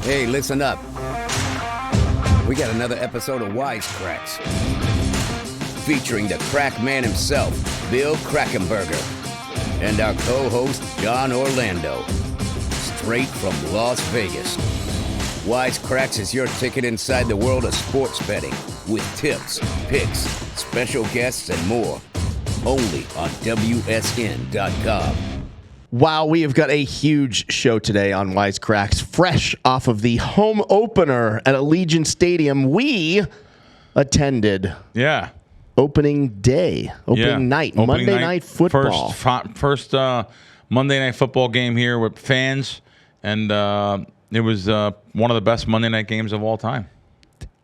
Hey, listen up. We got another episode of Kracks, featuring the crack man himself, Bill Krackenberger, and our co-host, John Orlando, straight from Las Vegas. Kracks is your ticket inside the world of sports betting, with tips, picks, special guests, and more. Only on WSN.com. Wow, we have got a huge show today on Kracks, fresh off of the home opener at Allegiant Stadium. We attended. Yeah. Opening day, night, Monday night football. First Monday night football game here with fans, and it was one of the best Monday night games of all time.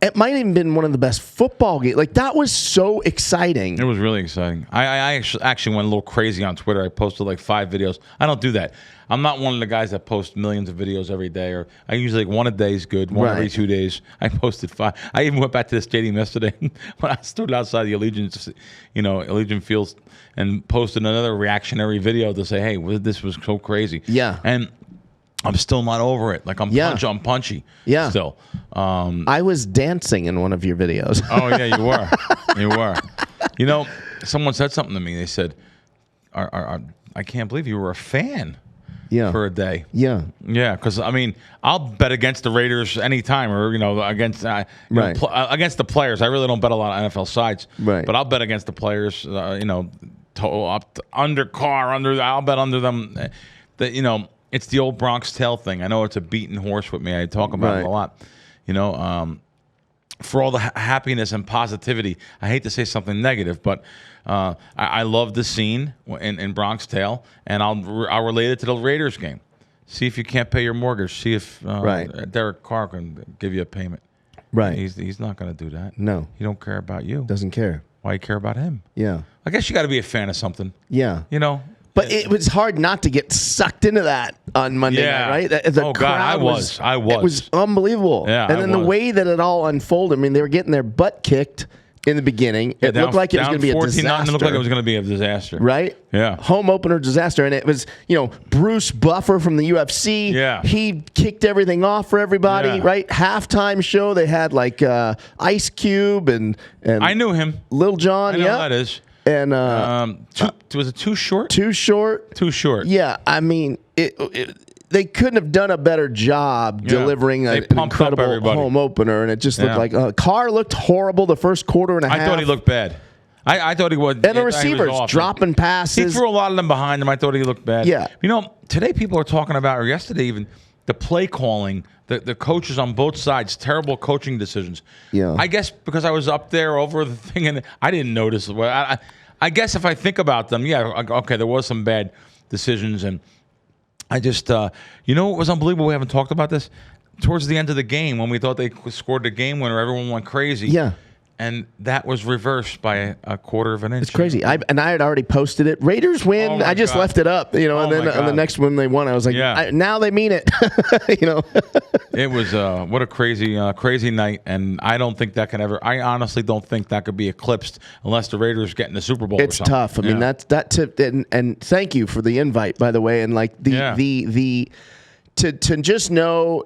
It might have even been one of the best football games. Like, that was so exciting. It was really exciting. I actually went a little crazy on Twitter. I posted like 5 videos. I don't do that. I'm not one of the guys that post millions of videos every day. Or I usually like one a day is good. One every 2 days. I posted 5. I even went back to the stadium yesterday when I stood outside the Allegiant Fields, and posted another reactionary video to say, "Hey, this was so crazy." Yeah. And I'm still not over it. Like, I'm punchy. Yeah. Still. I was dancing in one of your videos. Oh, yeah, you were. You were. You know, someone said something to me. They said, I can't believe you were a fan for a day. Yeah. Yeah, because, I mean, I'll bet against the Raiders anytime, or, against against the players. I really don't bet a lot on NFL sides. Right. But I'll bet against the players, I'll bet under them. It's the old Bronx Tale thing. I know it's a beaten horse with me. I talk about it a lot. For all the happiness and positivity, I hate to say something negative, but I love the scene in Bronx Tale, and I'll relate it to the Raiders game. See if you can't pay your mortgage. See if Derek Carr can give you a payment. Right. He's not going to do that. No. He don't care about you. Doesn't care. Why you care about him? Yeah. I guess you got to be a fan of something. Yeah. But it was hard not to get sucked into that on Monday night, right? The crowd was. It was unbelievable. Yeah, and then the way that it all unfolded, I mean, they were getting their butt kicked in the beginning. It looked like it was going to be a disaster. It looked like it was going to be a disaster. Right? Yeah. Home opener disaster. And it was, Bruce Buffer from the UFC. Yeah. He kicked everything off for everybody, right? Halftime show, they had like Ice Cube and I knew him. Lil Jon. I know who that is. And was it Too Short? Too Short. Too Short. Yeah, I mean, they couldn't have done a better job delivering an incredible home opener, and it just looked like Carr looked horrible the first quarter and a half. I thought he looked bad. I thought he was. And the receivers dropping passes. He threw a lot of them behind him. I thought he looked bad. Yeah. Today people are talking about, or yesterday even, the play calling, the coaches on both sides, terrible coaching decisions. Yeah. I guess because I was up there over the thing and I didn't notice. I guess if I think about them, okay, there was some bad decisions. And I just, what was unbelievable? We haven't talked about this. Towards the end of the game, when we thought they scored the game winner, everyone went crazy. Yeah. And that was reversed by a quarter of an inch. It's crazy. I had already posted it. Raiders win. I just left it up, and then on the next one they won. I was like, now they mean it. It was what a crazy night, and I don't think that can ever. I honestly don't think that could be eclipsed unless the Raiders get in the Super Bowl. It's tough. I mean, that tip, and thank you for the invite, by the way. And like the to just know,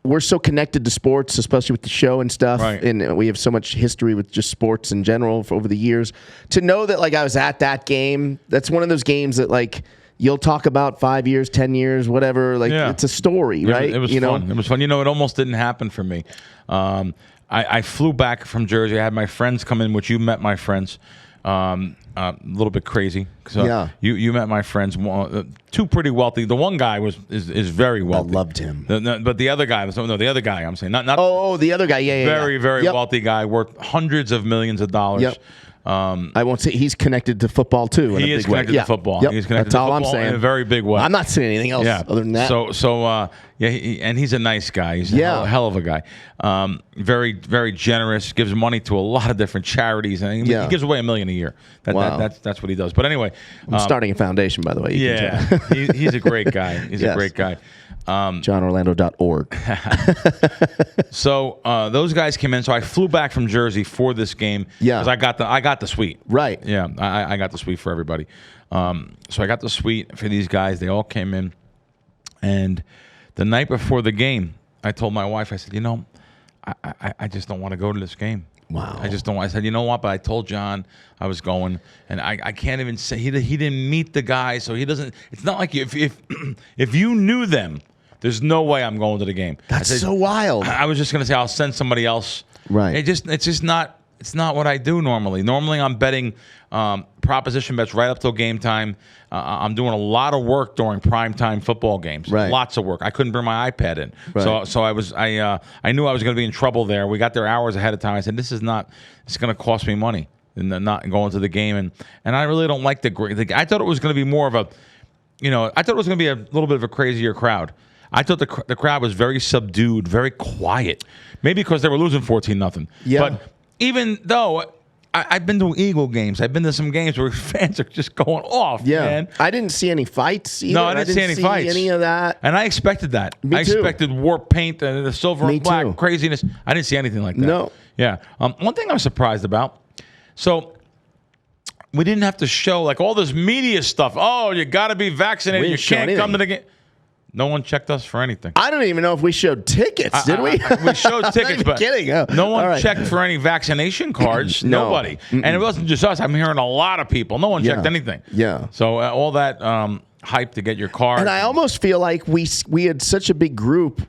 we're so connected to sports, especially with the show and stuff, and we have so much history with just sports in general over the years. To know that, like, I was at that game, that's one of those games that, like, you'll talk about 5 years, 10 years, whatever. Like, it's a story, right? It was fun. It was fun. It almost didn't happen for me. I flew back from Jersey. I had my friends come in, which you met my friends. A little bit crazy. So you met my friends, 2 pretty wealthy. The one guy is very wealthy. I loved him. But the other guy the other guy. I'm saying not. The other guy. Very wealthy guy, worth hundreds of millions of dollars. Yep. I won't say he's connected to football too. He is connected to football. Yep. He's connected That's to all football I'm saying. in a very big way. I'm not saying anything else other than that. And he's a nice guy. He's a hell of a guy. Very, very generous. Gives money to a lot of different charities, and he gives away $1 million a year. That's what he does. But anyway, I'm starting a foundation, by the way. He's a great guy. He's a great guy. JohnOrlando.org. So those guys came in. So I flew back from Jersey for this game because I got the suite. Right. Yeah, I got the suite for everybody. So I got the suite for these guys. They all came in, and the night before the game, I told my wife, I said, I just don't want to go to this game. Wow. I just don't. I said, you know what? But I told John I was going, and I can't even say he didn't meet the guy, so he doesn't. It's not like if you knew them, there's no way I'm going to the game. That's so wild. I was just gonna say I'll send somebody else. Right. It's just not. It's not what I do normally. Normally, I'm betting proposition bets right up till game time. I'm doing a lot of work during primetime football games. Right. Lots of work. I couldn't bring my iPad in, right. so I knew I was going to be in trouble there. We got there hours ahead of time. I said, this is not. It's going to cost me money and not going to the game. And I really don't like the. I thought it was going to be more of a, I thought it was going to be a little bit of a crazier crowd. I thought the crowd was very subdued, very quiet. Maybe because they were losing 14-0. Yeah. But even though I've been to Eagle games, I've been to some games where fans are just going off. Yeah, man. I didn't see any fights either. No, I didn't see any fights. Any of that. And I expected that. Me I too. expected war paint and the silver Me and black too. craziness. I didn't see anything like that. No. Yeah. One thing I'm surprised about. So we didn't have to show like all this media stuff. Oh, you got to be vaccinated. You can't come to the game. No one checked us for anything. I don't even know if we showed tickets, did we? We showed tickets, but kidding. No one checked for any vaccination cards. No. Nobody. And it wasn't just us. I'm hearing a lot of people. No one checked anything. Yeah. So all that hype to get your card. And I almost feel like we had such a big group.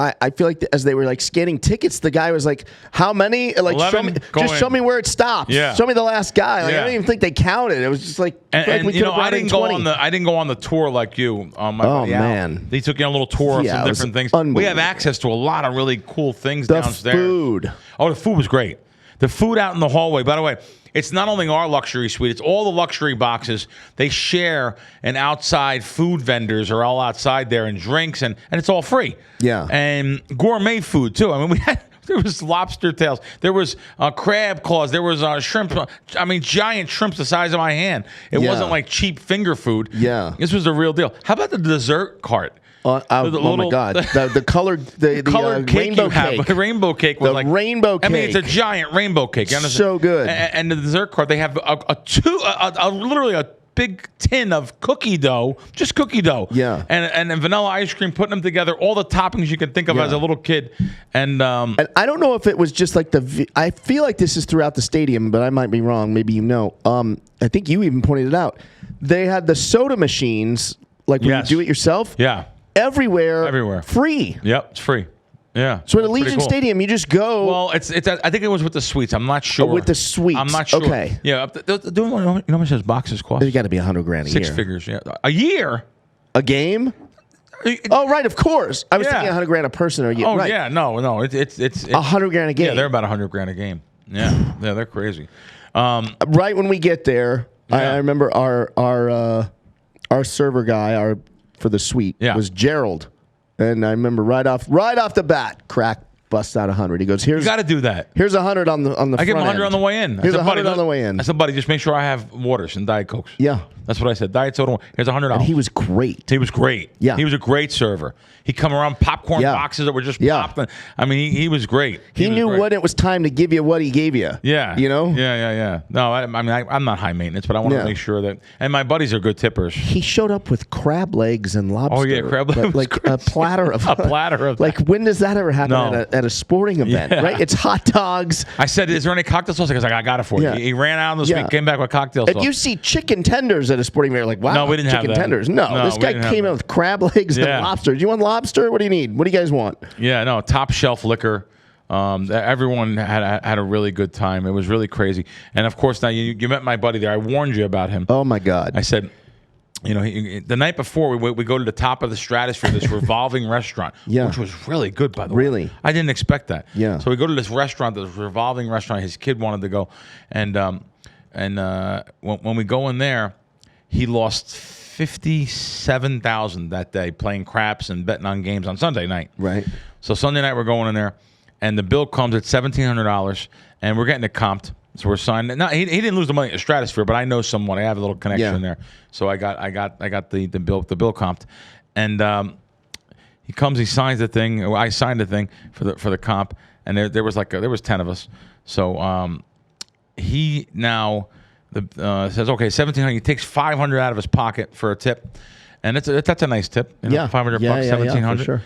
I feel like as they were like scanning tickets, the guy was like, "How many? Like, 11, show me where it stops. Yeah. Show me the last guy." Like, Yeah. I don't even think they counted. It was just like, and we I didn't go on the tour like you. My buddy Al, man, he took you on a little tour of some different things. We have access to a lot of really cool things downstairs. The food. Oh, the food was great. The food out in the hallway. By the way, it's not only our luxury suite, it's all the luxury boxes. They share an outside food vendors are all outside there and drinks, and it's all free. Yeah. And gourmet food, too. I mean, there was lobster tails. There was crab claws. There was shrimp. I mean, giant shrimps the size of my hand. It wasn't like cheap finger food. Yeah. This was the real deal. How about the dessert cart? Oh my God! The colored colored cake rainbow cake. The rainbow cake was rainbow cake. I mean, it's a giant rainbow cake. So good. And the dessert cart, they have literally a big tin of cookie dough, just cookie dough. Yeah. And vanilla ice cream, putting them together, all the toppings you could think of as a little kid. And I don't know if it was just like I feel like this is throughout the stadium, but I might be wrong. Maybe I think you even pointed it out. They had the soda machines, like when you do it yourself. Yeah. Everywhere. Free. Yep, it's free. Yeah. So at Allegiant Stadium, you just go. Well, it's. I think it was with the suites. I'm not sure. Oh, with the suites. I'm not sure. Okay. Yeah. You know how much those boxes cost? They got to be $100,000 a year. 6 figures. Yeah. A year. A game. Oh, right. Of course. I was thinking $100,000 a person a year. Oh, right. yeah. No. It's $100,000 a game. Yeah, they're about $100,000 a game. Yeah. Yeah, they're crazy. Right when we get there, I remember our server guy, for the suite was Gerald, and I remember right off the bat, Crack busts out 100. He goes, "Here's you got to do that. Here's 100 on the. I give him 100 on the way in. Here's 100 on the way in. I said, buddy, just make sure I have waters and Diet Cokes. Yeah, that's what I said. Diet soda. Here's $100. And he was great. He was great. Yeah, he was a great server. He come around popcorn boxes that were just popped. I mean, he was great. He knew when it was time to give you what he gave you. Yeah, you know. Yeah. No, I mean, I'm not high maintenance, but I want to make sure that. And my buddies are good tippers. He showed up with crab legs and lobster. Oh yeah, crab legs. Like a platter of. Like when does that ever happen at a sporting event? Right? It's hot dogs. I said, "Is there any cocktail sauce?" Because I got it for you. He ran out on the street, came back with cocktail sauce. And you see chicken tenders at a sporting event, like wow, no, we didn't chicken have that. tenders. No, this guy came in with crab legs and lobster. Do you want lobster? What do you need? What do you guys want? Yeah, no, top shelf liquor. Everyone had a really good time. It was really crazy. And of course, now you met my buddy there. I warned you about him. Oh my God! I said, the night before we go to the top of the stratosphere, this revolving restaurant, which was really good, by the way. Really, I didn't expect that. Yeah. So we go to this restaurant, this revolving restaurant. His kid wanted to go, and when we go in there, he lost $57,000 that day playing craps and betting on games on Sunday night. Right. So Sunday night we're going in there, and the bill comes at $1,700, and we're getting it comped. So we're signing. Now he didn't lose the money at Stratosphere, but I know someone. I have a little connection there. So I got the bill comped, and he comes. He signs the thing. I signed the thing for the comp, and there was 10 of us. So he now. Says okay, $1,700. He takes $500 out of his pocket for a tip, and that's a nice tip. $500, $1,700. For sure.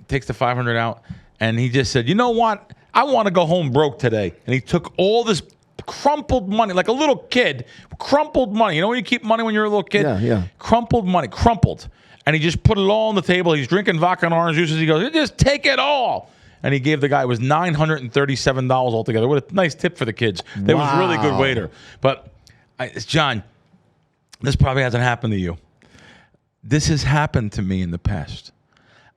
takes the $500 out, and he just said, you know what? I want to go home broke today. And he took all this crumpled money, like a little kid, crumpled money. You know when you keep money when you're a little kid? Yeah. Crumpled money, crumpled. And he just put it all on the table. He's drinking vodka and orange juices. He goes, just take it all. And he gave the guy, it was $937 altogether. What a nice tip for the kids. They was a really good waiter. But, John, this probably hasn't happened to you. This has happened to me in the past.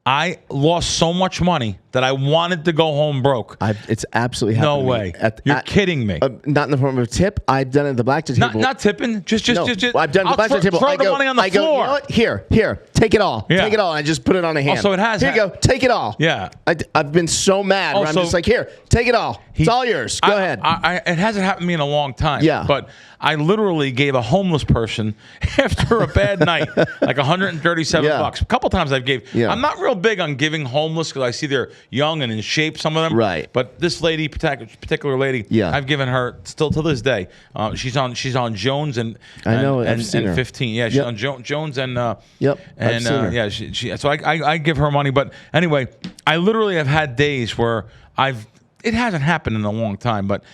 I lost so much money that I wanted to go home broke. It's absolutely happened. No way. You're kidding me. Not in the form of a tip. I've done it at the blackjack table. Not tipping. Just. I've done it at the blackjack table. Throw the money on the floor. You know what? Here. Take it all. Yeah. Take it all. I just put it on a hand. So it has. Here you go. Take it all. Yeah. I've been so mad. Where I'm just like, here, take it all. It's all yours. Go ahead. It hasn't happened to me in a long time. Yeah. But I literally gave a homeless person after a bad night like $137. A couple times I've gave. Yeah. I'm not real big on giving homeless because I see they're young and in shape, some of them. Right. But this lady, particular lady, I've given her still to this day. She's on Jones and I know I've seen her. 15. Yeah, she's on Jones and Yep. And yeah, she so I give her money. But anyway, I literally have had days where it hasn't happened in a long time, but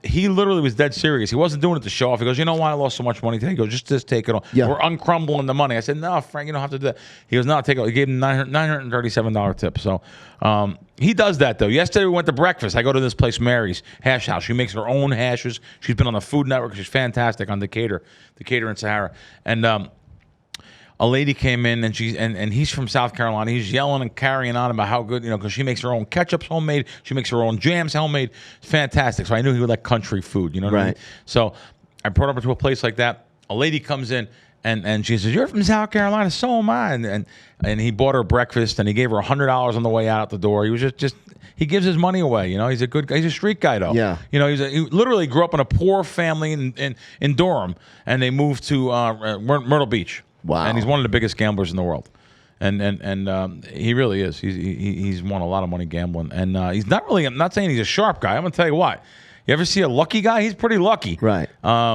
he literally was dead serious. He wasn't doing it to show off. He goes, you know why I lost so much money today? He goes, just take it all. Yeah. We're uncrumbling the money. I said, no, Frank, you don't have to do that. He goes, no, take it all. He gave him $937 tip. So he does that, though. Yesterday we went to breakfast. I go to this place, Mary's Hash House. She makes her own hashes. She's been on the Food Network. She's fantastic on Decatur in Sahara. And a lady came in and he's from South Carolina. He's yelling and carrying on about how good, because she makes her own ketchups homemade. She makes her own jams homemade. It's fantastic. So I knew he would like country food, you know what I mean? So I brought her to a place like that. A lady comes in and she says, you're from South Carolina, so am I. And he bought her breakfast and he gave her $100 on the way out the door. He was just he gives his money away. He's a good guy. He's a street guy, though. Yeah. He literally grew up in a poor family in Durham, and they moved to Myrtle Beach. Wow. And he's one of the biggest gamblers in the world. And he really is. He's won a lot of money gambling. And he's not really, I'm not saying he's a sharp guy. I'm going to tell you what. You ever see a lucky guy? He's pretty lucky. Right.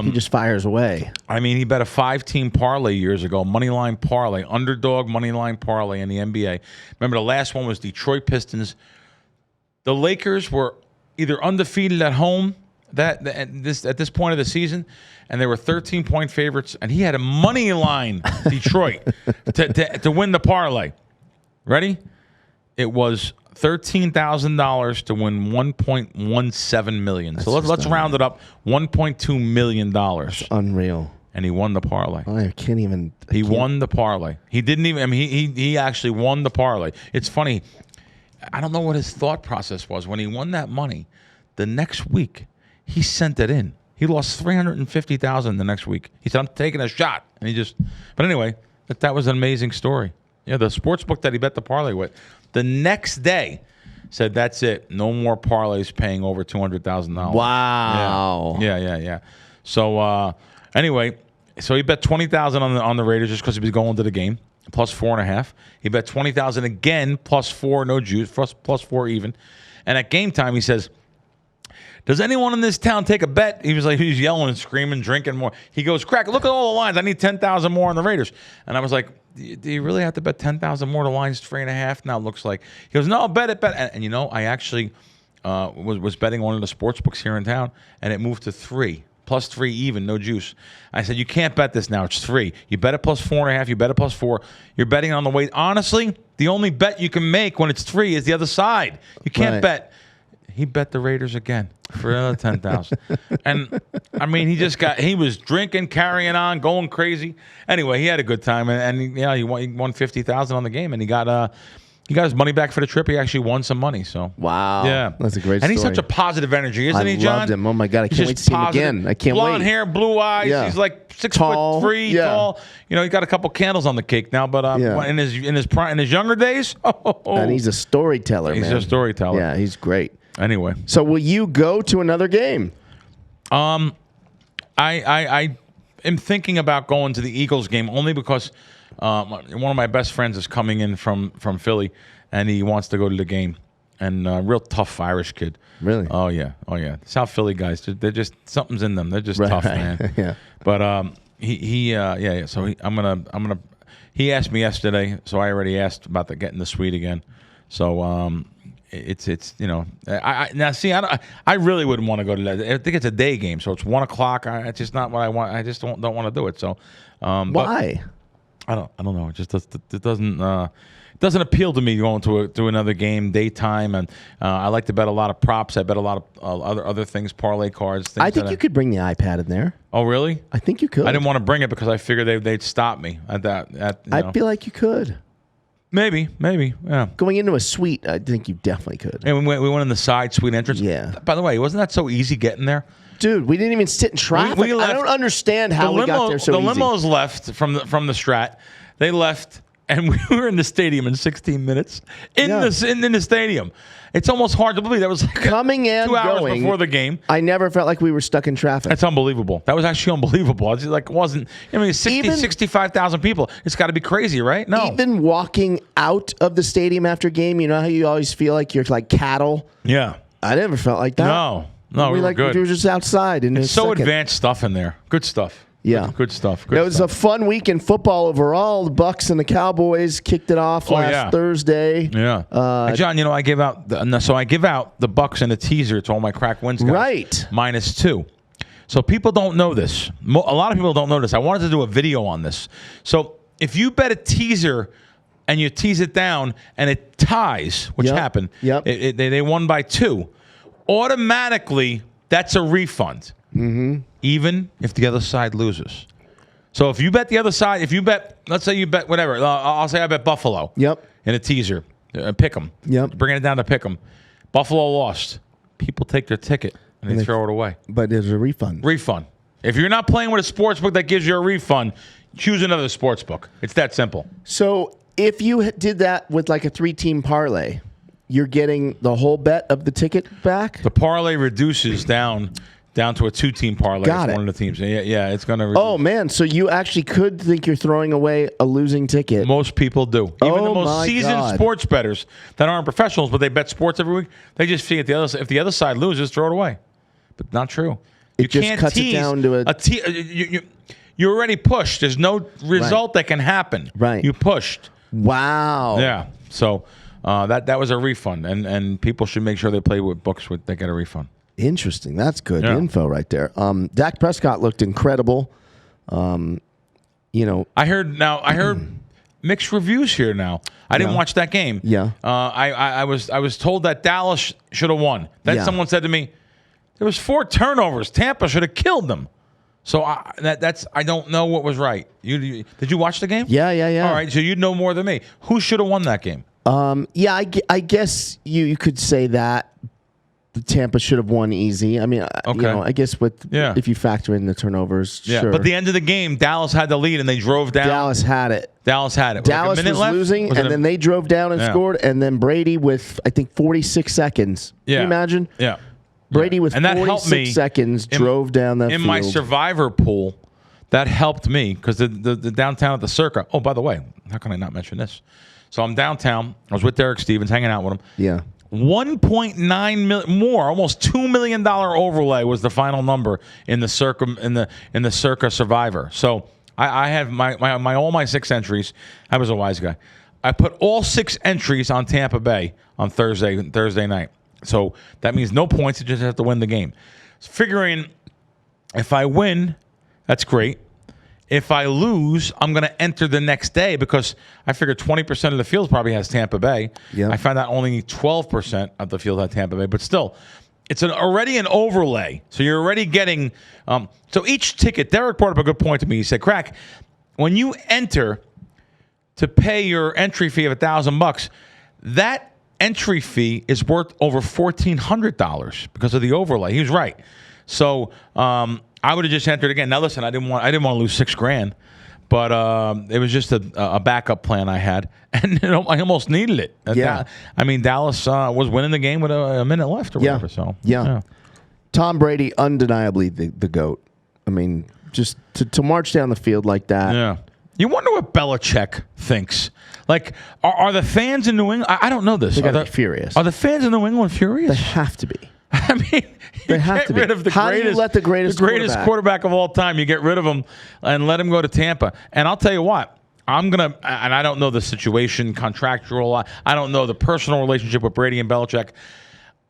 He just fires away. I mean, he bet a 5-team parlay years ago, money line parlay, underdog money line parlay in the NBA. Remember, the last one was Detroit Pistons. The Lakers were either undefeated at home at this point of the season, and they were 13-point favorites, and he had a money line Detroit to win the parlay. Ready? It was $13,000 to win $1.17 million. So let's round it up, $1.2 million. That's unreal. And he won the parlay. I can't even. He won the parlay. He didn't even. I mean, he actually won the parlay. It's funny. I don't know what his thought process was when he won that money. The next week, he sent it in. He lost $350,000 the next week. He said, "I'm taking a shot," and he just. But anyway, that was an amazing story. Yeah, the sports book that he bet the parlay with, the next day, said that's it. No more parlays paying over $200,000. Wow. Yeah. So anyway, so he bet $20,000 on the Raiders just because he was going to the game, plus 4.5. He bet $20,000 again, plus 4, no juice, plus 4 even. And at game time, he says, "Does anyone in this town take a bet?" He was yelling and screaming, drinking more. He goes, "Crack, look at all the lines. I need 10,000 more on the Raiders." And I was like, "Do you really have to bet 10,000 more? The line's 3.5 now. It looks like." He goes, "No, bet it." And I actually was betting one of the sports books here in town, and it moved to 3. Plus 3 even, no juice. I said, "You can't bet this now. It's 3. You bet it plus 4.5. You bet it plus 4. You're betting on the way." Honestly, the only bet you can make when it's 3 is the other side. You can't bet. He bet the Raiders again for another 10,000. And I mean, he was drinking, carrying on, going crazy. Anyway, he had a good time, and he won 50,000 on the game, and he got his money back for the trip. He actually won some money. So wow, yeah, that's a great story. And he's such a positive energy, isn't he, John? I loved him. Oh my God, I can't wait to see him again. I can't wait. Blonde hair, blue eyes. Yeah. He's like 6'3", tall. He got a couple candles on the cake now. But in his younger days, and he's a storyteller. He's a storyteller. Yeah, he's great. Anyway, so will you go to another game? I am thinking about going to the Eagles game only because one of my best friends is coming in from Philly, and he wants to go to the game. And real tough Irish kid. Really? Oh yeah. South Philly guys, they're just something's in them. They're just tough, man. Yeah. But So he asked me yesterday, so I already asked about getting the suite again. So it's now see I really wouldn't want to go to that. I think it's a day game, so it's 1 o'clock. It's just not what I want. I just don't want to do it. So why? I don't know. It just doesn't appeal to me going to another game daytime, and I like to bet a lot of props. I bet a lot of other things, parlay cards. I think you could bring the iPad in there. Oh, really? I think you could. I didn't want to bring it because I figured they'd stop me at that. I feel like you could. Maybe, yeah. Going into a suite, I think you definitely could. And we went in the side suite entrance. Yeah. By the way, wasn't that so easy getting there? Dude, we didn't even sit in traffic. I don't understand how we got there so easy. The limos left from the Strat. They left, and we were in the stadium in 16 minutes. In the stadium. It's almost hard to believe. That was like coming and 2 hours going before the game. I never felt like we were stuck in traffic. That's unbelievable. That was actually unbelievable. It's like it wasn't. 65,000 people. It's got to be crazy, right? No. Even walking out of the stadium after game, you know how you always feel like you're like cattle? Yeah. I never felt like that. No, we were good. We were just outside. It's so advanced stuff in there. Good stuff. Yeah. Good stuff. It was a fun week in football overall. The Bucks and the Cowboys kicked it off last Thursday. Yeah. John, I give out the Bucks and a teaser to all my crack wins guys. Right. -2. So people don't know this. A lot of people don't know this. I wanted to do a video on this. So if you bet a teaser and you tease it down and it ties, which happened, they won by 2, automatically that's a refund. Mm-hmm. Even if the other side loses. So if you bet the other side, let's say you bet whatever. I'll say I bet Buffalo. Yep. In a teaser. Pick 'em. Yep. Bringing it down to pick 'em. Buffalo lost. People take their ticket and they throw it away. But there's a refund. Refund. If you're not playing with a sportsbook that gives you a refund, choose another sportsbook. It's that simple. So if you did that with like a 3-team parlay, you're getting the whole bet of the ticket back? The parlay reduces down to a 2-team parlay. Got it. One of the teams. Yeah, it's going to. Oh man, so you actually could think you're throwing away a losing ticket. Most people do. Even the most seasoned sports bettors that aren't professionals, but they bet sports every week, they just see if the other side loses, throw it away. But not true. It just cuts it down to you're already pushed. There's no result that can happen. Right. You pushed. Wow. Yeah. So that was a refund, and people should make sure they play with books they get a refund. Interesting. That's good info right there. Dak Prescott looked incredible. I heard mixed reviews here now. I didn't watch that game. Yeah. I was told that Dallas should have won. Then someone said to me, there was 4 turnovers. Tampa should have killed them. So I don't know what was right. Did you watch the game? Yeah. All right, so you know more than me. Who should have won that game? I guess you could say that. Tampa should have won easy. I mean, I guess if you factor in the turnovers, sure. But at the end of the game, Dallas had the lead, and they drove down. Dallas had it. Dallas was losing, and then they drove down and scored, and then Brady with, I think, 46 seconds. Can you imagine? Yeah. Brady with 46 seconds drove down that field. In my survivor pool, that helped me because the downtown at the Circa. Oh, by the way, how can I not mention this? So I'm downtown. I was with Derek Stevens, hanging out with him. Yeah. $1.9 million more, almost $2 million overlay was the final number in the Circa in the Circa Survivor. So I have all my 6 entries. I was a wise guy. I put all 6 entries on Tampa Bay on Thursday night. So that means no points. You just have to win the game. Figuring if I win, that's great. If I lose, I'm going to enter the next day because I figure 20% of the field probably has Tampa Bay. Yep. I found out only 12% of the field had Tampa Bay. But still, it's already an overlay. So you're already getting so each ticket, Derek brought up a good point to me. He said, Crack, when you enter to pay your entry fee of $1,000, that entry fee is worth over $1,400 because of the overlay. He was right. So I would have just entered again. Now listen, I didn't want to lose $6,000, but it was just a backup plan I had, and I almost needed it. Dallas was winning the game with a minute left or whatever. So Tom Brady, undeniably the GOAT. I mean, just to march down the field like that. Yeah. You wonder what Belichick thinks. Like, are the fans in New England? I don't know this. They gotta be furious. Are the fans in New England furious? They have to be. I mean, they have to be. Rid of How do you let the greatest quarterback of all time? You get rid of him and let him go to Tampa. And I'll tell you what, and I don't know the situation, contractual. I don't know the personal relationship with Brady and Belichick.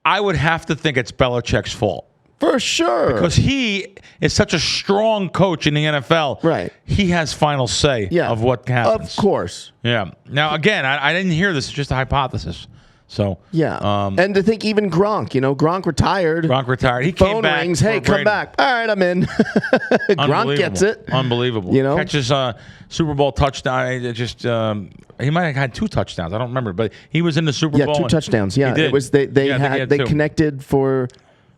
I would have to think it's Belichick's fault. For sure. Because he is such a strong coach in the NFL. Right. He has final say of what happens. Of course. Yeah. Now, again, I didn't hear this. It's just a hypothesis. So yeah, and to think even Gronk, Gronk retired. He phone came back. Rings, hey, come back. All right, I'm in. Gronk gets it. Unbelievable. Catches Super Bowl touchdown. It just he might have had 2 touchdowns. I don't remember, but he was in the Super Bowl. 2 touchdowns. Yeah, it was they connected for,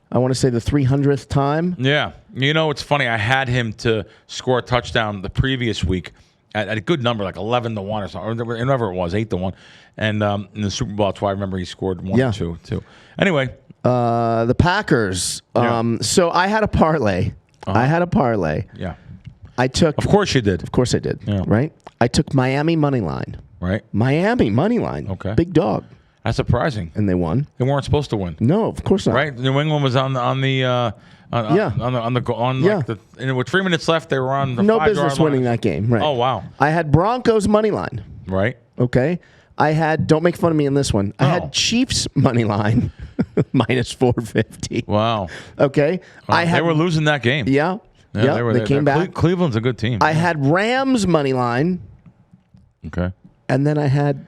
I want to say, the 300th time. Yeah, it's funny. I had him to score a touchdown the previous week at a good number, like 11-1 or something, or whatever it was, 8-1. And in the Super Bowl, that's why I remember he scored 1 or 2 too. Anyway, the Packers. So I had a parlay. Yeah. I took. Of course you did. Of course I did. Yeah. Right. I took Miami money line. Right. Miami money line. Okay. Big dog. That's surprising. And they won. They weren't supposed to win. No, of course not. Right. New England was with 3 minutes left, they were on the 5-yard line. No business winning that game. Right. Oh wow. I had Broncos money line. Right. Okay. I had, don't make fun of me in this one. I had Chiefs money line minus 450. Wow. Okay. They were losing that game. Yeah. They came back. Cleveland's a good team. I had Rams money line. Okay. And then I had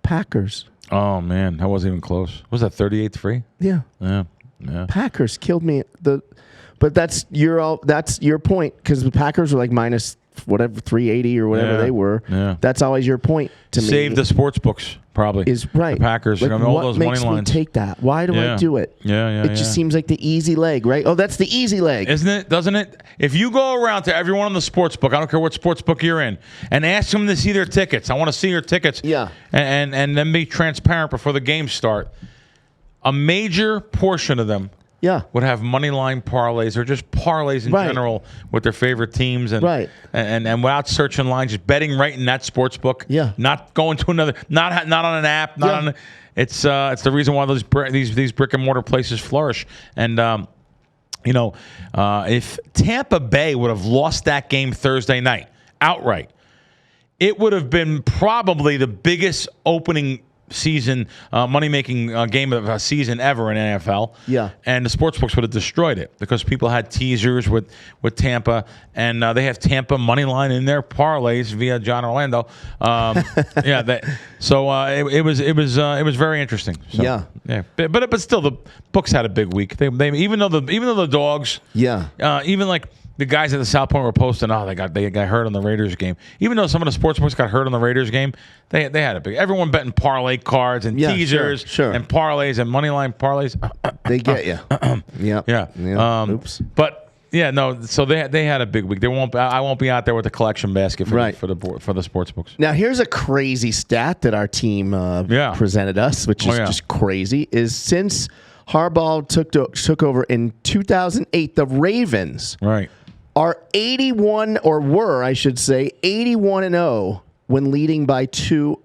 Packers. Oh man, that wasn't even close. Was that 38-3? Yeah. Packers killed me. But that's your point, because the Packers were like minus whatever 380 or whatever they were. Yeah. That's always your point to me. Save the sportsbooks, probably. Is right. The Packers. Like, all those money lines. What makes me take that? Why do I do it? Yeah. It just seems like the easy leg, right? Oh, that's the easy leg. Isn't it? Doesn't it? If you go around to everyone on the sportsbook, I don't care what sportsbook you're in, and ask them to see their tickets. I want to see your tickets. Yeah. And then be transparent before the games start. A major portion of them would have money line parlays or just parlays in general with their favorite teams and without searching lines, just betting right in that sports book. Yeah. Not going to another, not on an app, not on. It's the reason why these brick and mortar places flourish. And if Tampa Bay would have lost that game Thursday night outright, it would have been probably the biggest opening season money-making game of a season ever in NFL. Yeah. And the sportsbooks would have destroyed it because people had teasers with Tampa, and they have Tampa money line in their parlays via John Orlando. It was very interesting. So, but still the books had a big week. They even though the dogs even like the guys at the South Point were posting, they got hurt on the Raiders game. Even though some of the sportsbooks got hurt on the Raiders game, they had a big. Everyone betting parlay cards and teasers and parlays and moneyline parlays. They get you. Oops. But so they had a big week. I won't be out there with the collection basket for the sportsbooks. Now here's a crazy stat that our team presented us, which is just crazy. Is since Harbaugh took over in 2008, the Ravens are 81, or were, I should say, 81-0 when leading by 2.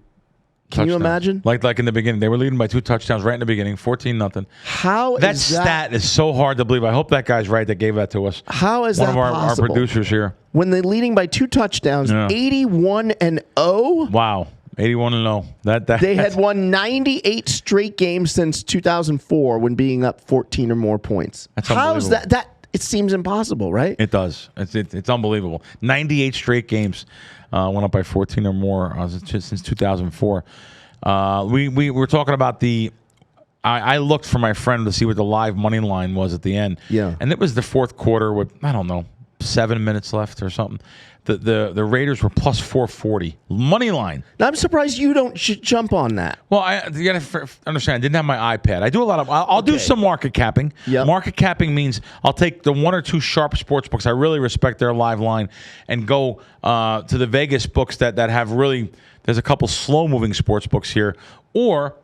Can you imagine? Like in the beginning, they were leading by 2 touchdowns right in the beginning, 14-0. How that stat is so hard to believe. I hope that guy's right that gave that to us. How is one that of possible? Our producers here? When they're leading by 2 touchdowns, 81-0. Wow. 81-0. They had won 98 straight games since 2004 when being up 14 or more points. How's that? It seems impossible, right? It does. It's unbelievable. 98 straight games went up by 14 or more since 2004. We were talking about I looked for my friend to see what the live money line was at the end. Yeah. And it was the fourth quarter with, I don't know, 7 minutes left or something. The Raiders were plus 440 money line. Now, I'm surprised you don't jump on that. Well, you got to understand, I didn't have my iPad. I do a lot of. I'll do some market capping. Yep. Market capping means I'll take the 1 or 2 sharp sports books. I really respect their live line, and go to the Vegas books that have really. There's a couple slow moving sports books here, or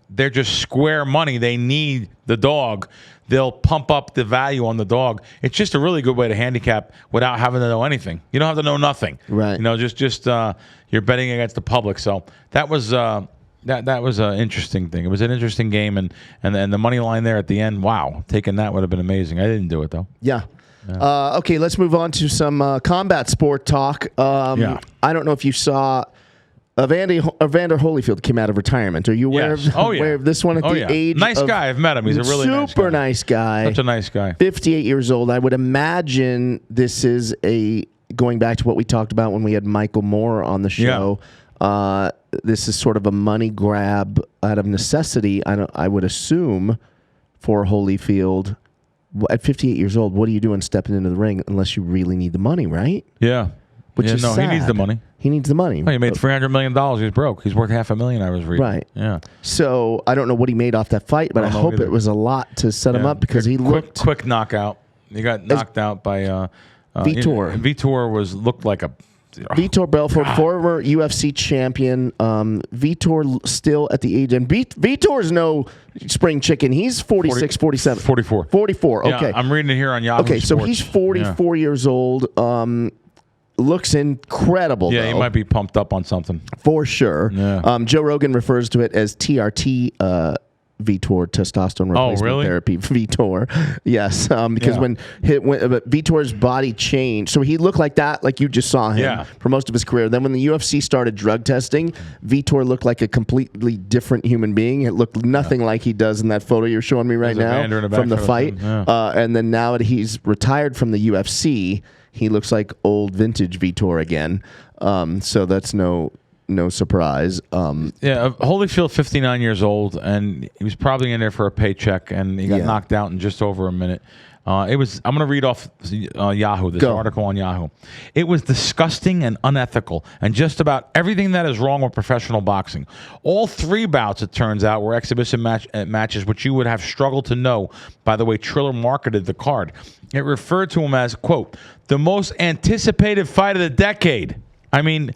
they're just square money. They need the dog. They'll pump up the value on the dog. It's just a really good way to handicap without having to know anything. You don't have to know nothing. Right. Just you're betting against the public. So that was that was an interesting thing. It was an interesting game, and the money line there at the end. Wow, taking that would have been amazing. I didn't do it though. Yeah. Yeah. Okay, let's move on to some combat sport talk. I don't know if you saw Evander Holyfield came out of retirement. Are you aware, aware of this one at the age nice guy. I've met him. He's a really super nice guy. Such a nice guy. 58 years old. I would imagine this is going back to what we talked about when we had Michael Moore on the show. Yeah. This is sort of a money grab out of necessity, I would assume, for Holyfield. At 58 years old, what are you doing stepping into the ring unless you really need the money, right? Yeah. Which is sad. He needs the money. He needs the money. Oh, he made $300 million. He's broke. He's worth $500,000, I was reading. Right. Yeah. So I don't know what he made off that fight, but I hope it was a lot to set him up because he looked... Quick knockout. He got knocked out by... Vitor. Vitor looked like a... Vitor Belfort, former UFC champion. Vitor still at the age... And Vitor's no spring chicken. He's 46, 47. 44. 44, okay. Yeah, I'm reading it here on Yahoo Okay, so he's 44 years old. Looks incredible, Yeah, though. he might be pumped up on something. For sure. Yeah. Joe Rogan refers to it as TRT Vitor, testosterone replacement therapy. Vitor, yes, because when Vitor's body changed, so he looked like that, like you just saw him for most of his career. Then when the UFC started drug testing, Vitor looked like a completely different human being. It looked nothing like he does in that photo you're showing me right now from the fight. And then now that he's retired from the UFC, he looks like old vintage Vitor again. So that's no surprise. Holyfield, 59 years old, and he was probably in there for a paycheck, and he got knocked out in just over a minute. I'm going to read off Yahoo, this article on Yahoo. It was disgusting and unethical, and just about everything that is wrong with professional boxing. All 3 bouts, it turns out, were exhibition matches, which you would have struggled to know by the way Triller marketed the card. It referred to him as, quote, the most anticipated fight of the decade. I mean...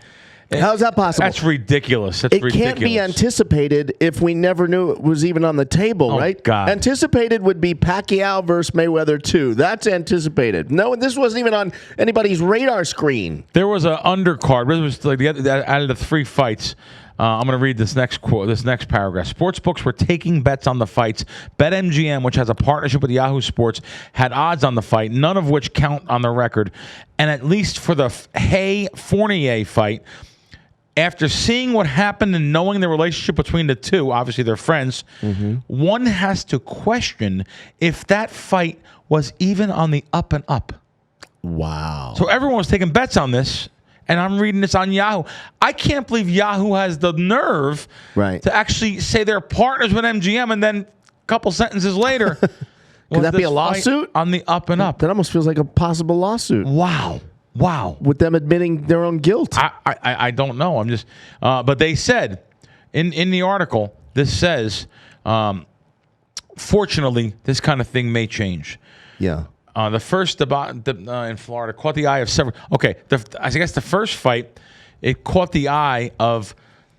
How's that possible? That's ridiculous. It can't be anticipated if we never knew it was even on the table, right? God. Anticipated would be Pacquiao versus Mayweather 2. That's anticipated. No, this wasn't even on anybody's radar screen. There was an undercard. It was like out of the 3 fights. I'm going to read this next quote, this next paragraph. Sportsbooks were taking bets on the fights. BetMGM, which has a partnership with Yahoo Sports, had odds on the fight, none of which count on the record. And at least for the Hay-Fournier fight, after seeing what happened and knowing the relationship between the two, obviously they're friends, one has to question if that fight was even on the up and up. Wow. So everyone was taking bets on this, and I'm reading this on Yahoo. I can't believe Yahoo has the nerve to actually say they're partners with MGM, and then a couple sentences later... Could that be a lawsuit? On the up and up. That almost feels like a possible lawsuit. Wow. With them admitting their own guilt. I don't know. I'm just, but they said in the article, this says, fortunately, this kind of thing may change. Yeah. The first in Florida caught the eye of several. Okay. I guess the first fight, it caught the eye of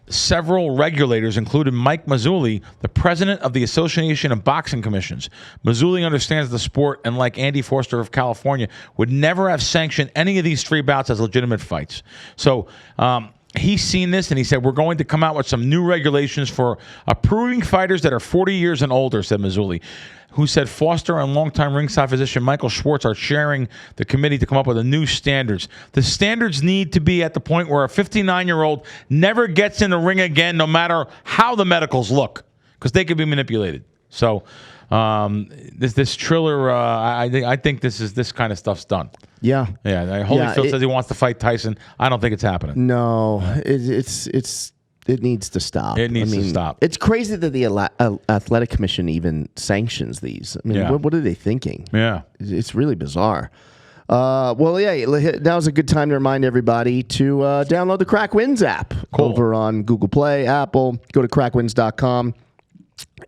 several regulators, including Mike Mazzulli, the president of the Association of Boxing Commissions. Mazzulli understands the sport, and like Andy Forster of California, would never have sanctioned any of these 3 bouts as legitimate fights. So he's seen this, and he said, we're going to come out with some new regulations for approving fighters that are 40 years and older, said Mazzulli, who said Foster and longtime ringside physician Michael Schwartz are chairing the committee to come up with the new standards. The standards need to be at the point where a 59-year-old never gets in the ring again, no matter how the medicals look, because they could be manipulated. So this Triller, I think this kind of stuff's done. Yeah. Holyfield says he wants to fight Tyson. I don't think it's happening. No, it needs to stop. It needs to stop. It's crazy that the Athletic Commission even sanctions these. I mean, what are they thinking? Yeah. It's really bizarre. Now's a good time to remind everybody to download the Crack Wins app over on Google Play, Apple. Go to crackwins.com.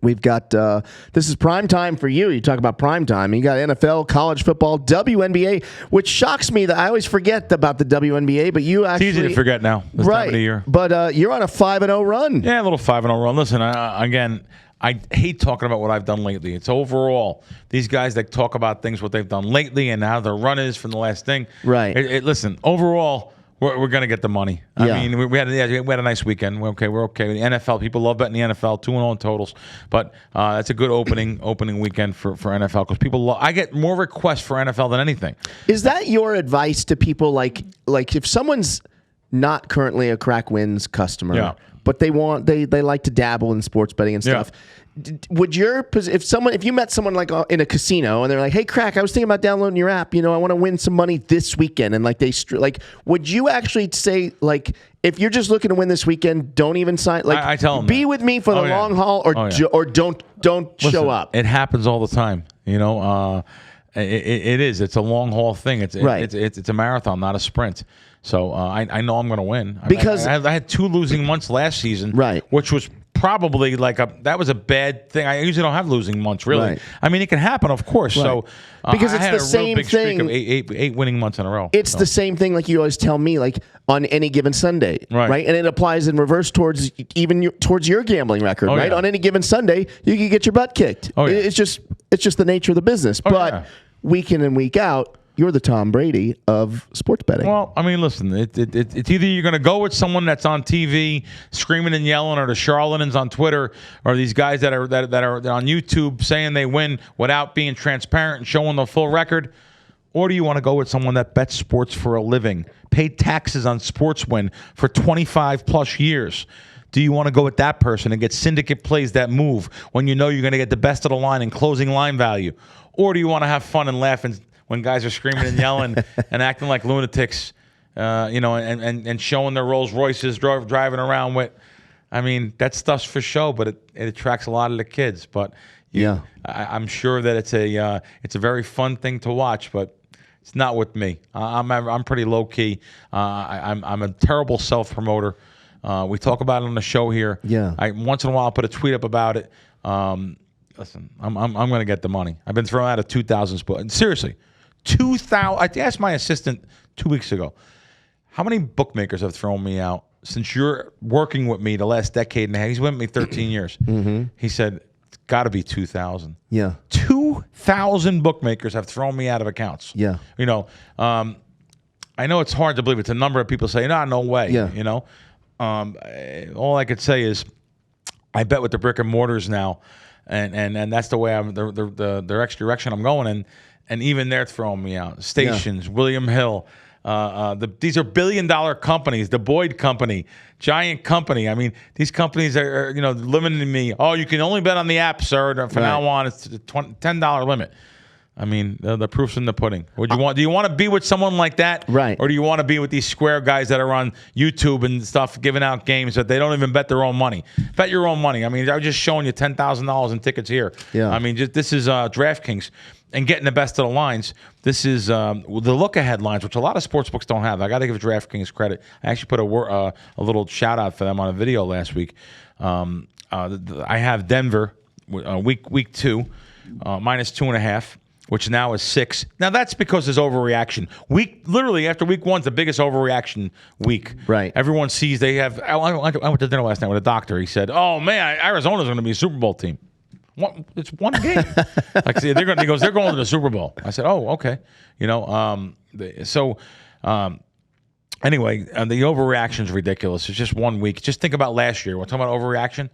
We've got, this is prime time for you. You talk about prime time. You got NFL, college football, WNBA, which shocks me that I always forget about the WNBA, but you actually... It's easy to forget now, this time of the year. But you're on a 5-0 run. Yeah, a little 5-0 run. Listen, again, I hate talking about what I've done lately. It's overall, these guys that talk about things, what they've done lately and how their run is from the last thing. Right. Listen, overall, We're going to get the money. I mean, we had a nice weekend. We're okay. The NFL, people love betting the NFL, 2-0 in totals. But that's a good opening weekend for NFL because people I get more requests for NFL than anything. Is that your advice to people? Like if someone's not currently a Crack Wins customer, but they like to dabble in sports betting and stuff. Would if you met someone like in a casino and they're like, "Hey, Crack, I was thinking about downloading your app. I want to win some money this weekend," and would you actually say if you're just looking to win this weekend, don't even sign? I tell them, be with me for the long haul, or don't Listen, show up. It happens all the time. It is. It's a long haul thing. It's a marathon, not a sprint. So I know I'm going to win because I had 2 losing months last season, which was probably that was a bad thing. I usually don't have losing months, really. Right. I mean, it can happen, of course. So because I it's had the a real same big thing. streak of eight winning months in a row. It's the same thing, like you always tell me, on any given Sunday, right? And it applies in reverse towards your gambling record, right? On any given Sunday, you can get your butt kicked. It's just the nature of the business. But week in and week out, you're the Tom Brady of sports betting. Well, I mean, listen, it's either you're going to go with someone that's on TV screaming and yelling, or the charlatans on Twitter, or these guys that are on YouTube saying they win without being transparent and showing the full record, or do you want to go with someone that bets sports for a living, paid taxes on sports win for 25 plus years? Do you want to go with that person and get syndicate plays that move when you know you're going to get the best of the line and closing line value? Or do you want to have fun and laugh when guys are screaming and yelling and acting like lunatics, and showing their Rolls Royces driving around with? I mean, that stuff's for show, but it attracts a lot of the kids. But I'm sure that it's a very fun thing to watch, but it's not with me. I'm pretty low key. I'm a terrible self promoter. We talk about it on the show here. Once in a while I'll put a tweet up about it. Listen, I'm going to get the money. I've been thrown out of 2,000 spots. Seriously, 2,000. I asked my assistant 2 weeks ago, how many bookmakers have thrown me out since you're working with me the last decade and a half? He's been with me 13 years. He said, it's got to be 2,000. 2,000 bookmakers have thrown me out of accounts. I know it's hard to believe. It's a number of people say, no way. All I could say is I bet with the brick and mortars now, and that's the way the direction I'm going in. And even they're throwing me out. Stations, William Hill. These are billion-dollar companies. The Boyd Company, giant company. I mean, these companies are limiting me. Oh, you can only bet on the app, sir. From now on, it's a $10 limit. I mean, the proof's in the pudding. Do you want to be with someone like that? Right. Or do you want to be with these square guys that are on YouTube and stuff giving out games that they don't even bet their own money? Bet your own money. I mean, I was just showing you $10,000 in tickets here. I mean, this is DraftKings. And getting the best of the lines. This is the look-ahead lines, which a lot of sportsbooks don't have. I got to give DraftKings credit. I actually put a little shout-out for them on a video last week. I have Denver, week 2, minus 2.5. Which now is 6. Now that's because there's overreaction. Literally after week 1's the biggest overreaction week. Right. Everyone sees they have. I went to dinner last night with a doctor. He said, "Oh man, Arizona's going to be a Super Bowl team. It's one game." He goes, "They're going to the Super Bowl." I said, "Oh, okay." Anyway, the overreaction is ridiculous. It's just 1 week. Just think about last year. We're talking about overreaction.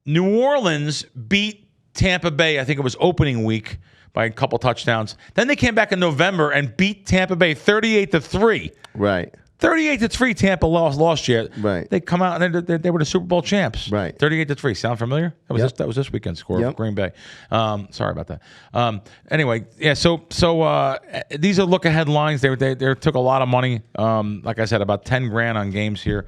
New Orleans beat Tampa Bay. I think it was opening week, by a couple touchdowns. Then they came back in November and beat Tampa Bay 38-3. Right. 38-3. Tampa lost year. Right. They come out and they were the Super Bowl champs. Right. 38-3. Sound familiar? That was this weekend's score. Yep. Green Bay. Sorry about that. Anyway, yeah. So these are look ahead lines. They took a lot of money. Like I said, about $10,000 on games here.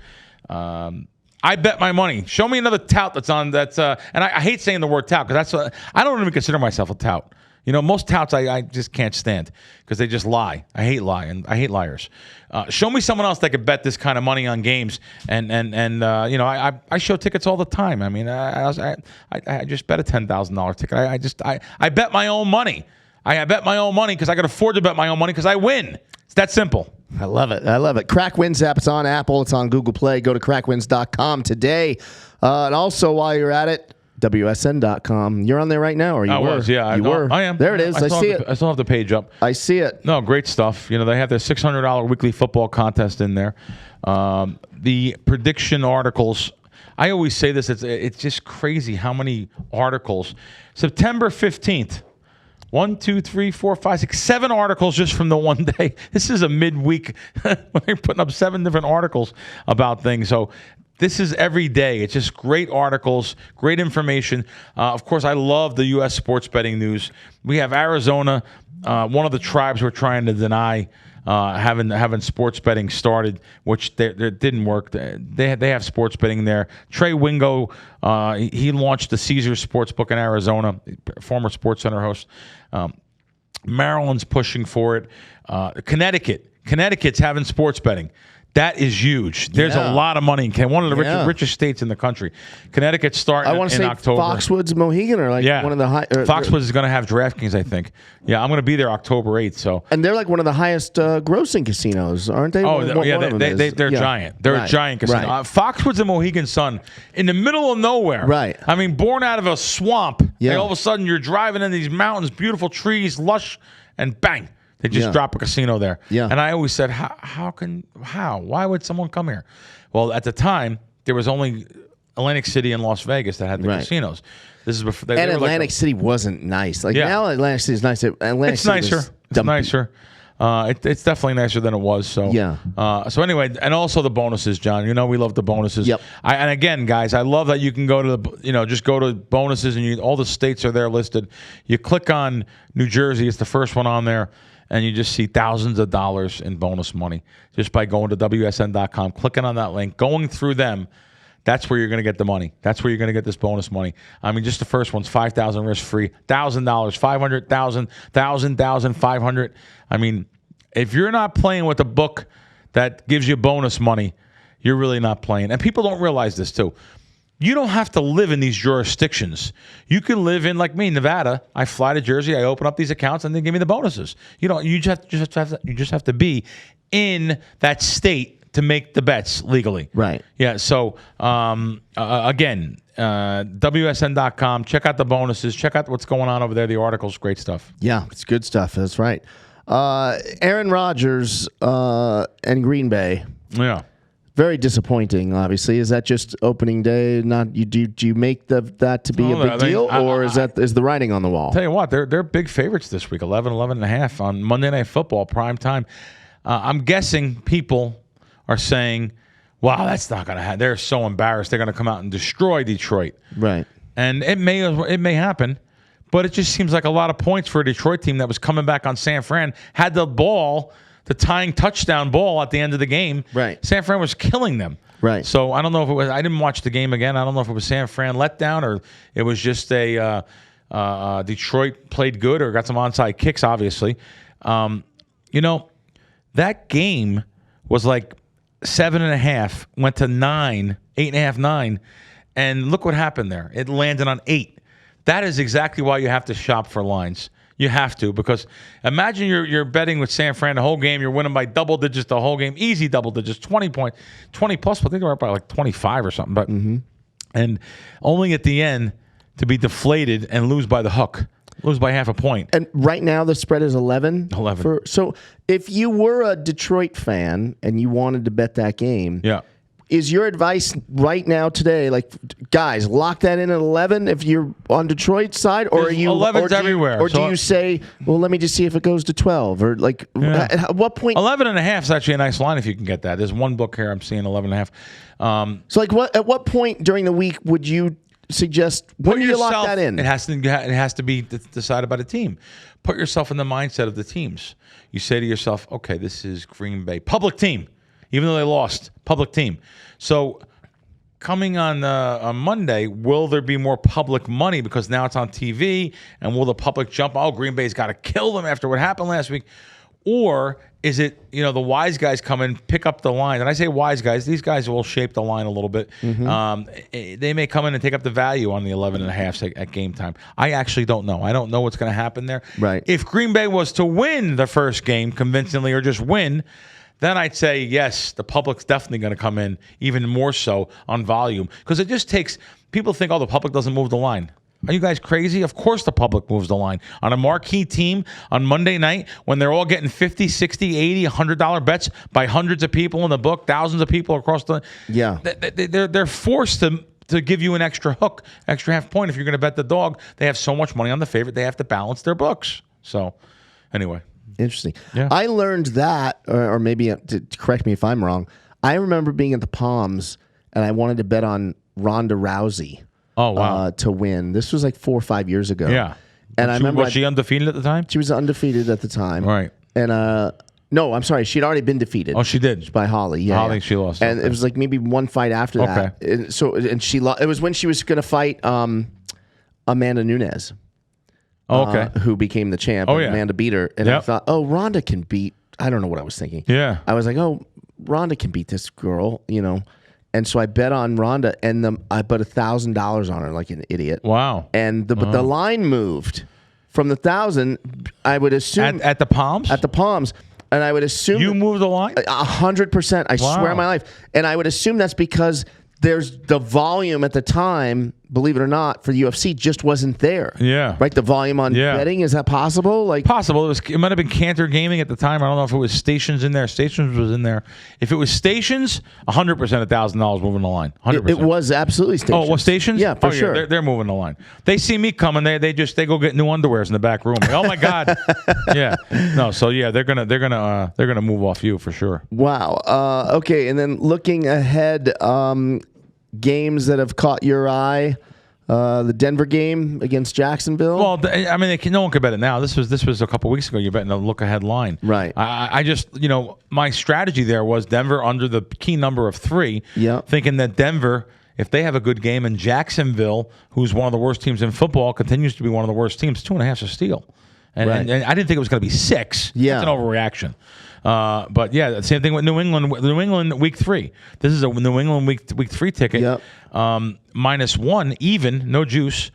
I bet my money. Show me another tout that's on that. And I hate saying the word tout because I don't even consider myself a tout. Most touts I just can't stand because they just lie. I hate lying. I hate liars. Show me someone else that could bet this kind of money on games. I show tickets all the time. I mean, I just bet a $10,000 ticket. I bet my own money. I bet my own money because I can afford to bet my own money because I win. It's that simple. I love it. Crack Wins app. It's on Apple. It's on Google Play. Go to crackwins.com today. And also, while you're at it, WSN.com. You're on there right now, or you were? Yeah. You were. I am. There it is. I see it. I still have the page up. I see it. No, great stuff. They have their $600 weekly football contest in there. The prediction articles. I always say this. It's just crazy how many articles. September 15th. 1, 2, 3, 4, 5, 6, 7 articles just from the one day. This is a midweek when they're putting up 7 different articles about things. So this is every day. It's just great articles, great information. Of course, I love the U.S. sports betting news. We have Arizona, one of the tribes we're trying to deny having sports betting started, which didn't work. They have sports betting there. Trey Wingo, he launched the Caesars Sportsbook in Arizona, former SportsCenter host. Maryland's pushing for it. Connecticut's having sports betting. That is huge. There's a lot of money in one of the richest states in the country. Connectic's starting in October. Foxwoods, Mohegan are one of the high. Foxwoods is going to have DraftKings, I think. Yeah, I'm going to be there October 8th. So, and they're like one of the highest grossing casinos, aren't they? They're giant. They're a giant casino. Right. Foxwoods and Mohegan Sun in the middle of nowhere. Right. I mean, born out of a swamp. Yeah. All of a sudden, you're driving in these mountains, beautiful trees, lush, and bang. They just drop a casino there. Yeah. And I always said, how? Why would someone come here? Well, at the time, there was only Atlantic City and Las Vegas that had the casinos. This is before. And Atlantic City wasn't nice. Now Atlantic City is nice. It's nicer. It's nicer. It's definitely nicer than it was. So So anyway, and also the bonuses, John. We love the bonuses. Yep. And again, guys, I love that you can go to just go to bonuses and all the states are there listed. You click on New Jersey. It's the first one on there. And you just see thousands of dollars in bonus money just by going to WSN.com, clicking on that link, going through them. That's where you're going to get the money. That's where you're going to get this bonus money. I mean, just the first one's $5,000 risk-free, $1,000, $500,000, $1,000, $500. I mean, if you're not playing with a book that gives you bonus money, you're really not playing. And people don't realize this, too. You don't have to live in these jurisdictions. You can live in, like me, Nevada. I fly to Jersey. I open up these accounts, and they give me the bonuses. You just have to be in that state to make the bets legally. Right. Yeah. So again, WSN.com. Check out the bonuses. Check out what's going on over there. The articles, great stuff. Yeah, it's good stuff. That's right. Aaron Rodgers and Green Bay. Yeah. Very disappointing, obviously. Is that just opening day? Do you make that to be a big deal, or is the writing on the wall? Tell you what, they're big favorites this week, 11.5 on Monday Night Football prime time. I'm guessing people are saying, "Wow, that's not going to happen." They're so embarrassed. They're going to come out and destroy Detroit, right? And it may happen, but it just seems like a lot of points for a Detroit team that was coming back on San Fran, had the ball. The tying touchdown ball at the end of the game. Right. San Fran was killing them. Right. So I don't know if it was. I didn't watch the game again. I don't know if it was San Fran letdown or it was just a Detroit played good or got some onside kicks. Obviously, that game was like 7.5, went to 9, 8.5, 9, and look what happened there. It landed on 8. That is exactly why you have to shop for lines. You have to, because imagine you're betting with San Fran the whole game. You're winning by double digits the whole game, easy double digits, 20 plus. I think they were up by like 25 or something. But and only at the end to be deflated and lose by the hook, lose by half a point. And right now the spread is 11. 11. So if you were a Detroit fan and you wanted to bet that game, is your advice right now today, like, guys, lock that in at 11 if you're on Detroit's side, or are you 11's everywhere? Or do you say, well, let me just see if it goes to 12, or like at what point? 11.5 is actually a nice line if you can get that. There's one book here I'm seeing 11.5. So like, at what point during the week would you suggest when do you lock that in? It has to be decided by the team. Put yourself in the mindset of the teams. You say to yourself, okay, this is Green Bay, public team. Even though they lost, public team. So coming on Monday, will there be more public money because now it's on TV? And will the public jump, oh, Green Bay's got to kill them after what happened last week? Or is it, the wise guys come in, pick up the line? And I say wise guys. These guys will shape the line a little bit. They may come in and take up the value on the 11.5 at game time. I actually don't know. I don't know what's going to happen there. Right. If Green Bay was to win the first game convincingly or just win, then I'd say, yes, the public's definitely going to come in even more so on volume. Because it just takes, people think, oh, the public doesn't move the line. Are you guys crazy? Of course the public moves the line. On a marquee team on Monday night, when they're all getting 50, 60, 80, $100 bets by hundreds of people in the book, thousands of people across the... Yeah. They're forced to give you an extra hook, extra half point. If you're going to bet the dog, they have so much money on the favorite, they have to balance their books. So, anyway. Interesting. Yeah. I learned that, or maybe to correct me if I'm wrong, I remember being at the Palms, and I wanted to bet on Ronda Rousey. Oh, wow. To win. This was like 4 or 5 years ago. Yeah. And I remember... Was she undefeated at the time? She was undefeated at the time. Right. And, no, I'm sorry. She'd already been defeated. Oh, she did? By Holly. Yeah. Holly, she lost. And it was like maybe one fight after that. Okay. And she lost. It was when she was going to fight Amanda Nunes. Oh, okay. Who became the champ. Oh, yeah. Amanda beat her. And I thought, oh, Ronda can beat... I don't know what I was thinking. Yeah. I was like, oh, Ronda can beat this girl, you know. And so I bet on Ronda, and I bet $1,000 on her like an idiot. Wow. And but the line moved from the 1,000. I would assume at the Palms. At the Palms, and I would assume you moved the line 100%. I swear on my life. And I would assume that's because there's the volume at the time, believe it or not, for the UFC just wasn't there. Yeah. Right? The volume on betting, is that possible? Like possible. It might have been Cantor Gaming at the time. I don't know if it was Stations in there. Stations was in there. If it was Stations, 100% $1,000 moving the line. 100%. It was absolutely Stations. Oh, it was Stations? Yeah, for sure. They're moving the line. They see me coming, they go get new underwears in the back room. Like, oh my God. Yeah. No, so yeah, they're gonna move off you for sure. Wow. Okay, and then looking ahead, games that have caught your eye. The Denver game against Jacksonville. Well, I mean, no one could bet it now. This was a couple weeks ago. You're betting a look ahead line, right? I just, my strategy there was Denver under the key number of 3. Yeah, thinking that Denver, if they have a good game, and Jacksonville, who's one of the worst teams in football, continues to be one of the worst teams, 2.5 is a steal. And I didn't think it was going to be 6. Yeah, that's an overreaction. But yeah, the same thing with New England. New England week 3. This is a New England week 3 ticket. Yep. -1 even, no juice.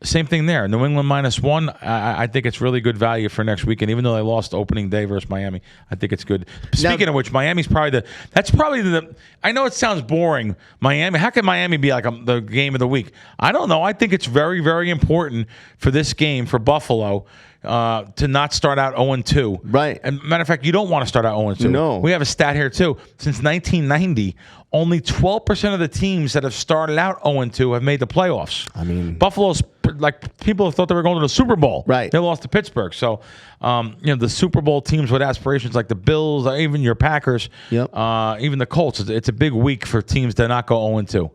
Same thing there. New England -1. I think it's really good value for next weekend. Even though they lost opening day versus Miami, I think it's good. Speaking of which, Miami's probably the. I know it sounds boring. Miami. How can Miami be like the game of the week? I don't know. I think it's very, very important for this game for Buffalo. To not start out 0-2. Right. And matter of fact, you don't want to start out 0-2. No. We have a stat here, too. Since 1990, only 12% of the teams that have started out 0-2 have made the playoffs. I mean... Buffalo's, like, people thought they were going to the Super Bowl. Right. They lost to Pittsburgh. So, the Super Bowl teams with aspirations like the Bills, or even your Packers, even the Colts, it's a big week for teams to not go 0-2.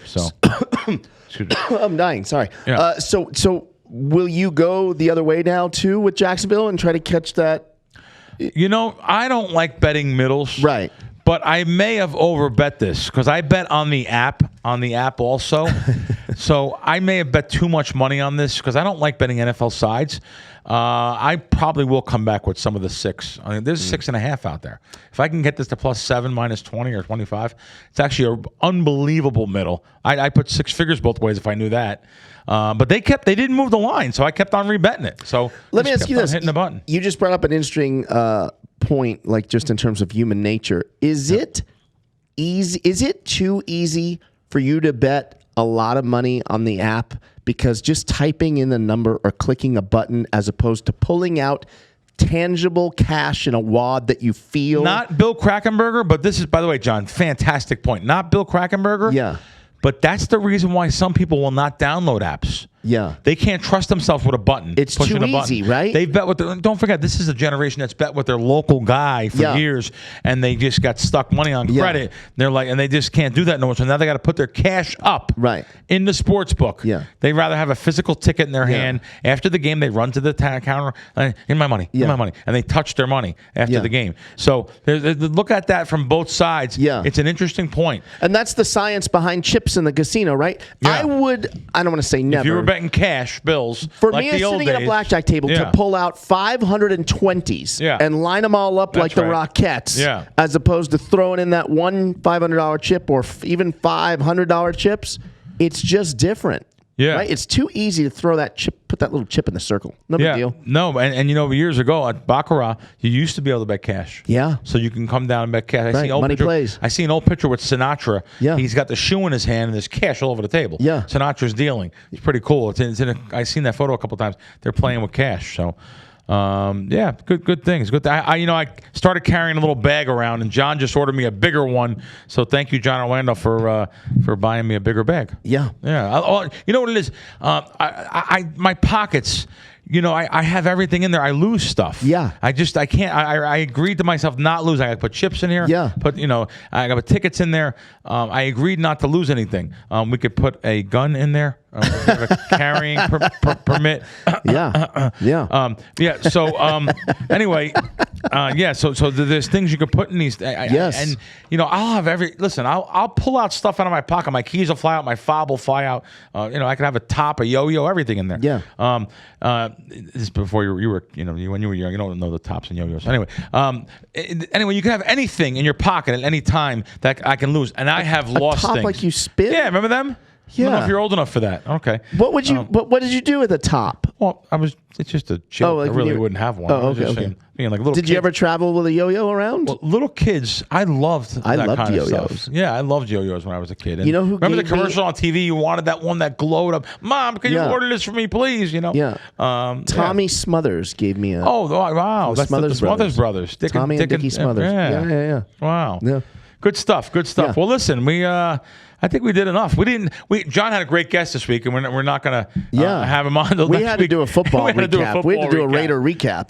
So, excuse me. I'm dying. Sorry. Yeah. So will you go the other way now, too, with Jacksonville and try to catch that? I don't like betting middles. Right. But I may have overbet this because I bet on the app also. So I may have bet too much money on this because I don't like betting NFL sides. I probably will come back with some of the 6. I mean, there's 6.5 out there. If I can get this to +7, -20 or 25, it's actually an unbelievable middle. I put 6 figures both ways if I knew that. But they didn't move the line, so I kept on rebetting it. So let me ask you this: hitting the button. You just brought up an interesting point, like just in terms of human nature. Is it easy? Is it too easy for you to bet a lot of money on the app because just typing in the number or clicking a button as opposed to pulling out tangible cash in a wad that you feel? Not Bill Krackomberger, but this is, by the way, John, fantastic point. Not Bill Krackomberger. Yeah. But that's the reason why some people will not download apps. Yeah. They can't trust themselves with a button. It's too easy, right? They bet with don't forget, this is a generation that's bet with their local guy for years, and they just got stuck money on credit. They're like, and they just can't do that no more. So now they got to put their cash up in the sports book. Yeah. They'd rather have a physical ticket in their hand. After the game, they run to the counter, in my money, in my money. And they touch their money after the game. So look at that from both sides. Yeah. It's an interesting point. And that's the science behind chips in the casino, right? Yeah. I don't want to say never. If you were betting cash, bills, for like me, the it's old sitting days, at a blackjack table to pull out 520s and line them all up like the Rockettes, as opposed to throwing in that one $500 chip or even $500 chips. It's just different. Yeah. Right? It's too easy to throw that chip, put that little chip in the circle. No big deal. No, and years ago at Baccarat, you used to be able to bet cash. Yeah. So you can come down and bet cash. Right. Money plays. I see an old picture with Sinatra. Yeah. He's got the shoe in his hand and there's cash all over the table. Yeah. Sinatra's dealing. It's pretty cool. I've seen that photo a couple times. They're playing with cash. So, good things. Good. I started carrying a little bag around, and John just ordered me a bigger one. So thank you, John Orlando, for buying me a bigger bag. Yeah. Yeah. You know what it is? My pockets. I have everything in there. I lose stuff. Yeah. I can't. I agreed to myself not lose. I got to put chips in here. Yeah. I got to put tickets in there. I agreed not to lose anything. We could put a gun in there. A carrying permit. Yeah. Yeah. So anyway, So there's things you can put in these. Yes. And I'll have I'll pull out stuff out of my pocket. My keys will fly out. My fob will fly out. I can have a top, a yo-yo, everything in there. Yeah. This is before you were when you were young. You don't know the tops and yo-yos. Anyway, you can have anything in your pocket at any time that I can lose, and I have lost top things. Like you spin. Yeah, remember them? Yeah. I don't know if you're old enough for that. Okay. What would you? What did you do with the top? Well, it's just a joke. Like I really wouldn't have one. Oh, okay. Saying, like little. Did you ever travel with a yo-yo around? Well, little kids, I loved that kind of yo-yos. Stuff. Yeah, I loved yo-yos when I was a kid. And who remember the commercial on TV? You wanted that one that glowed up. Mom, can you order this for me, please? Yeah. Tommy Smothers gave me a. Oh, wow. That's Smothers the Smothers Brothers. Tommy and Dickie Smothers. Yeah. Wow. Yeah. Good stuff. Yeah. Well, listen, I think we did enough. John had a great guest this week, and we're not going to have him on. We had to do a football recap. We had to do a Raider recap.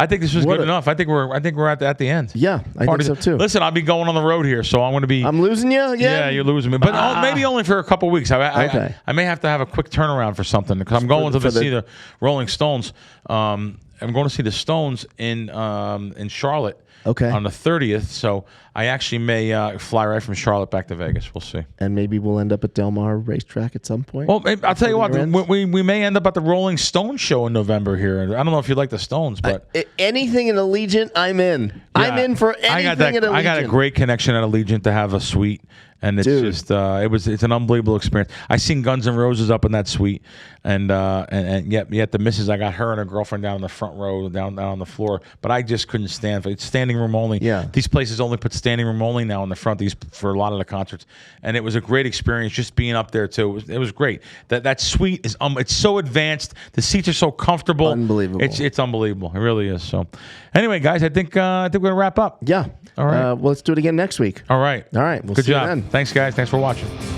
I think this was good enough. I think we're at the end. Yeah, I think so too. Listen, I'll be going on the road here, so I'm going to be. I'm losing you again? Yeah, you're losing me, but maybe only for a couple weeks. I may have to have a quick turnaround for something because I'm going to see the Rolling Stones. I'm going to see the Stones in Charlotte. Okay. On the 30th, so I actually may fly right from Charlotte back to Vegas. We'll see. And maybe we'll end up at Del Mar Racetrack at some point. Well, I'll tell you what, we may end up at the Rolling Stones show in November here. I don't know if you like the Stones, but anything in Allegiant, I'm in. Yeah, I'm in for anything at Allegiant. I got a great connection at Allegiant to have a suite. And it's just it's an unbelievable experience. I seen Guns N' Roses up in that suite, and yet the missus, I got her and her girlfriend down in the front row, down on the floor. But I just couldn't stand for it. It's standing room only. Yeah. These places only put standing room only now in the front. These for a lot of the concerts, and it was a great experience just being up there too. It was great. That suite is it's so advanced. The seats are so comfortable. Unbelievable. It's unbelievable. It really is. So, anyway, guys, I think we're gonna wrap up. Yeah. All right. Well, let's do it again next week. All right. All right. We'll Good see job. you then. Thanks, guys. Thanks for watching.